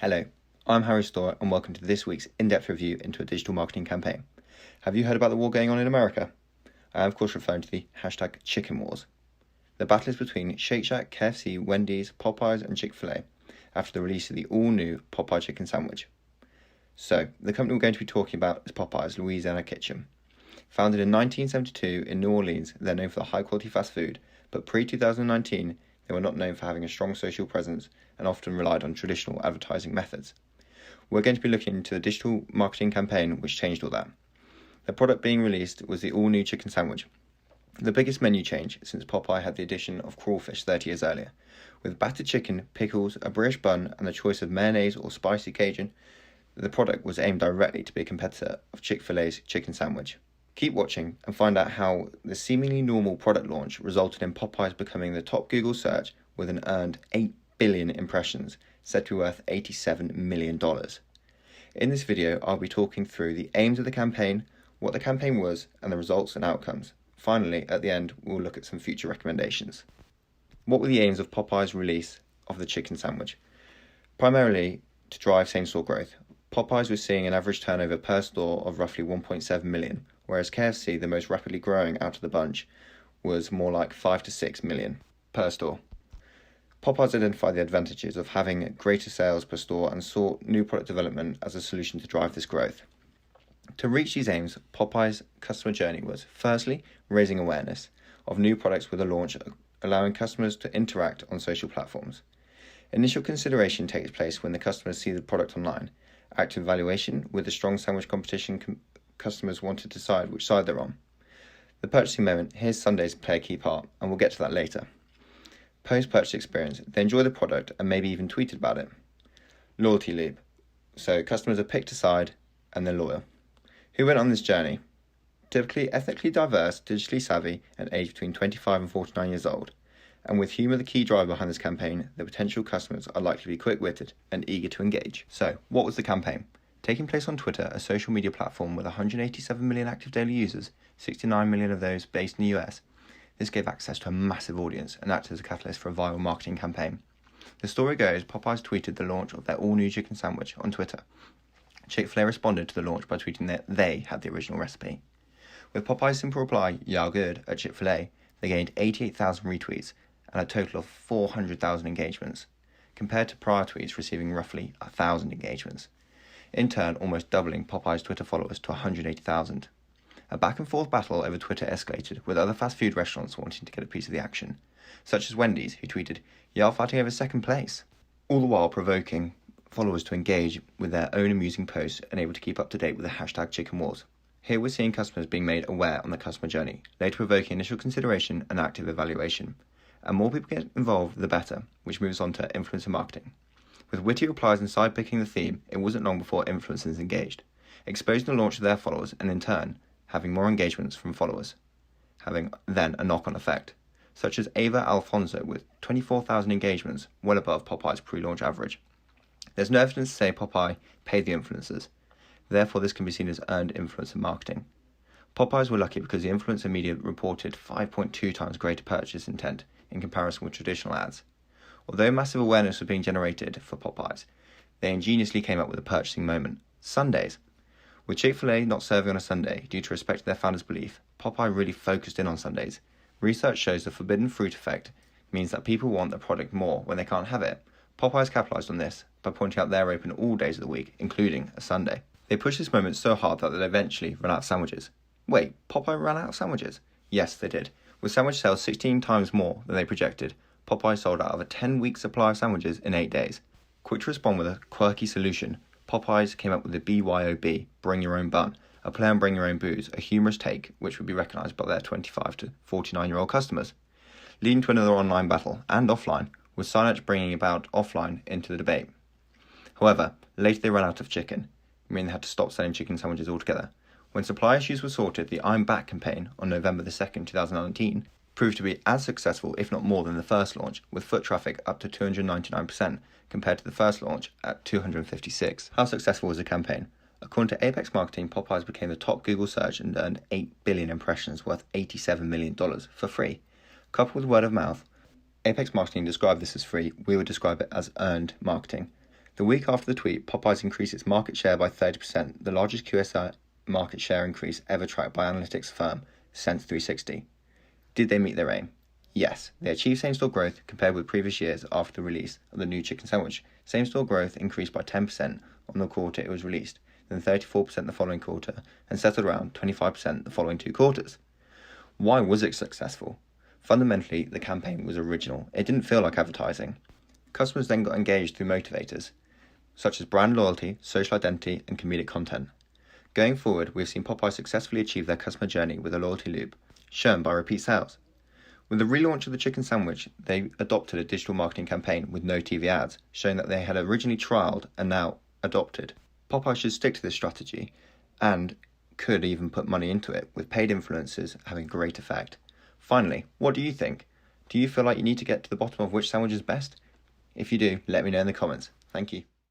Hello, I'm Harry Storr and welcome to this week's in-depth review into a digital marketing campaign. Have you heard about the war going on in America? I am of course referring to the hashtag chicken wars. The battle is between Shake Shack, KFC, Wendy's, Popeyes and Chick-fil-A after the release of the all-new Popeye chicken sandwich. So, the company we're going to be talking about is Popeyes Louisiana Kitchen. Founded in 1972 in New Orleans, they're known for the high-quality fast food, but pre-2019 they were not known for having a strong social presence and often relied on traditional advertising methods. We're going to be looking into the digital marketing campaign which changed all that. The product being released was the all-new chicken sandwich, the biggest menu change since Popeye had the addition of crawfish 30 years earlier. With battered chicken, pickles, a brioche bun and the choice of mayonnaise or spicy Cajun, the product was aimed directly to be a competitor of Chick-fil-A's chicken sandwich. Keep watching and find out how the seemingly normal product launch resulted in Popeyes becoming the top Google search with an earned 8 billion impressions, said to be worth $87 million. In this video, I'll be talking through the aims of the campaign, what the campaign was, and the results and outcomes. Finally, at the end, we'll look at some future recommendations. What were the aims of Popeyes' release of the chicken sandwich? Primarily to drive same-store growth. Popeyes was seeing an average turnover per store of roughly 1.7 million, whereas KFC, the most rapidly growing out of the bunch, was more like 5 to 6 million per store. Popeyes identified the advantages of having greater sales per store and saw new product development as a solution to drive this growth. To reach these aims, Popeyes' customer journey was, firstly, raising awareness of new products with a launch, allowing customers to interact on social platforms. Initial consideration takes place when the customers see the product online. Active evaluation, with the strong sandwich competition, customers want to decide which side they're on. The purchasing moment, here's Sundays play a key part, and we'll get to that later. Post-purchase experience, they enjoy the product and maybe even tweeted about it. Loyalty loop, so customers are picked a side and they're loyal. Who went on this journey? Typically ethnically diverse, digitally savvy, and aged between 25 and 49 years old. And with humour the key driver behind this campaign, the potential customers are likely to be quick-witted and eager to engage. So, what was the campaign? Taking place on Twitter, a social media platform with 187 million active daily users, 69 million of those based in the US, this gave access to a massive audience and acted as a catalyst for a viral marketing campaign. The story goes, Popeyes tweeted the launch of their all-new chicken sandwich on Twitter. Chick-fil-A responded to the launch by tweeting that they had the original recipe. With Popeyes' simple reply, "Yeah, good," at Chick-fil-A, they gained 88,000 retweets and a total of 400,000 engagements, compared to prior tweets receiving roughly 1,000 engagements. In turn, almost doubling Popeyes' Twitter followers to 180,000. A back-and-forth battle over Twitter escalated, with other fast food restaurants wanting to get a piece of the action, such as Wendy's, who tweeted, "Y'all fighting over second place," all the while provoking followers to engage with their own amusing posts and able to keep up to date with the hashtag chicken wars. Here we're seeing customers being made aware on the customer journey, later provoking initial consideration and active evaluation. And more people get involved, the better, which moves on to influencer marketing. With witty replies and side-picking the theme, it wasn't long before influencers engaged, exposing the launch to their followers and in turn, having more engagements from followers, having then a knock-on effect, such as Ava Alfonso with 24,000 engagements, well above Popeye's pre-launch average. There's no evidence to say Popeye paid the influencers, therefore this can be seen as earned influencer marketing. Popeyes were lucky because the influencer media reported 5.2 times greater purchase intent in comparison with traditional ads. Although massive awareness was being generated for Popeyes, they ingeniously came up with a purchasing moment: Sundays. With Chick-fil-A not serving on a Sunday due to respect to their founders' belief, Popeye really focused in on Sundays. Research shows the forbidden fruit effect means that people want the product more when they can't have it. Popeyes capitalised on this by pointing out they're open all days of the week, including a Sunday. They pushed this moment so hard that they eventually ran out of sandwiches. Wait, Popeye ran out of sandwiches? Yes, they did. With sandwich sales 16 times more than they projected, Popeye sold out of a 10-week supply of sandwiches in 8 days. Quick to respond with a quirky solution, Popeyes came up with the BYOB, Bring Your Own Bun, a play on Bring Your Own Booze, a humorous take which would be recognised by their 25 to 49-year-old customers. Leading to another online battle, and offline, with signage bringing about offline into the debate. However, later they ran out of chicken, meaning they had to stop selling chicken sandwiches altogether. When supply issues were sorted, the I'm Back campaign on November the 2nd, 2019 proved to be as successful, if not more, than the first launch, with foot traffic up to 299% compared to the first launch at 256. How successful was the campaign? According to Apex Marketing, Popeyes became the top Google search and earned 8 billion impressions worth $87 million for free. Coupled with word of mouth, Apex Marketing described this as free, we would describe it as earned marketing. The The week after the tweet, Popeyes increased its market share by 30%, the largest QSR market share increase ever tracked by analytics firm Sense360. Did they meet their aim? Yes, they achieved same-store growth compared with previous years after the release of the new chicken sandwich. Same-store growth increased by 10% on the quarter it was released, then 34% the following quarter, and settled around 25% the following 2 quarters. Why was it successful? Fundamentally, the campaign was original. It didn't feel like advertising. Customers then got engaged through motivators, such as brand loyalty, social identity, and comedic content. Going forward, we've seen Popeyes successfully achieve their customer journey with a loyalty loop, shown by repeat sales. With the relaunch of the chicken sandwich, they adopted a digital marketing campaign with no TV ads, showing that they had originally trialled and now adopted. Popeyes should stick to this strategy and could even put money into it, with paid influencers having great effect. Finally, what do you think? Do you feel like you need to get to the bottom of which sandwich is best? If you do, let me know in the comments. Thank you.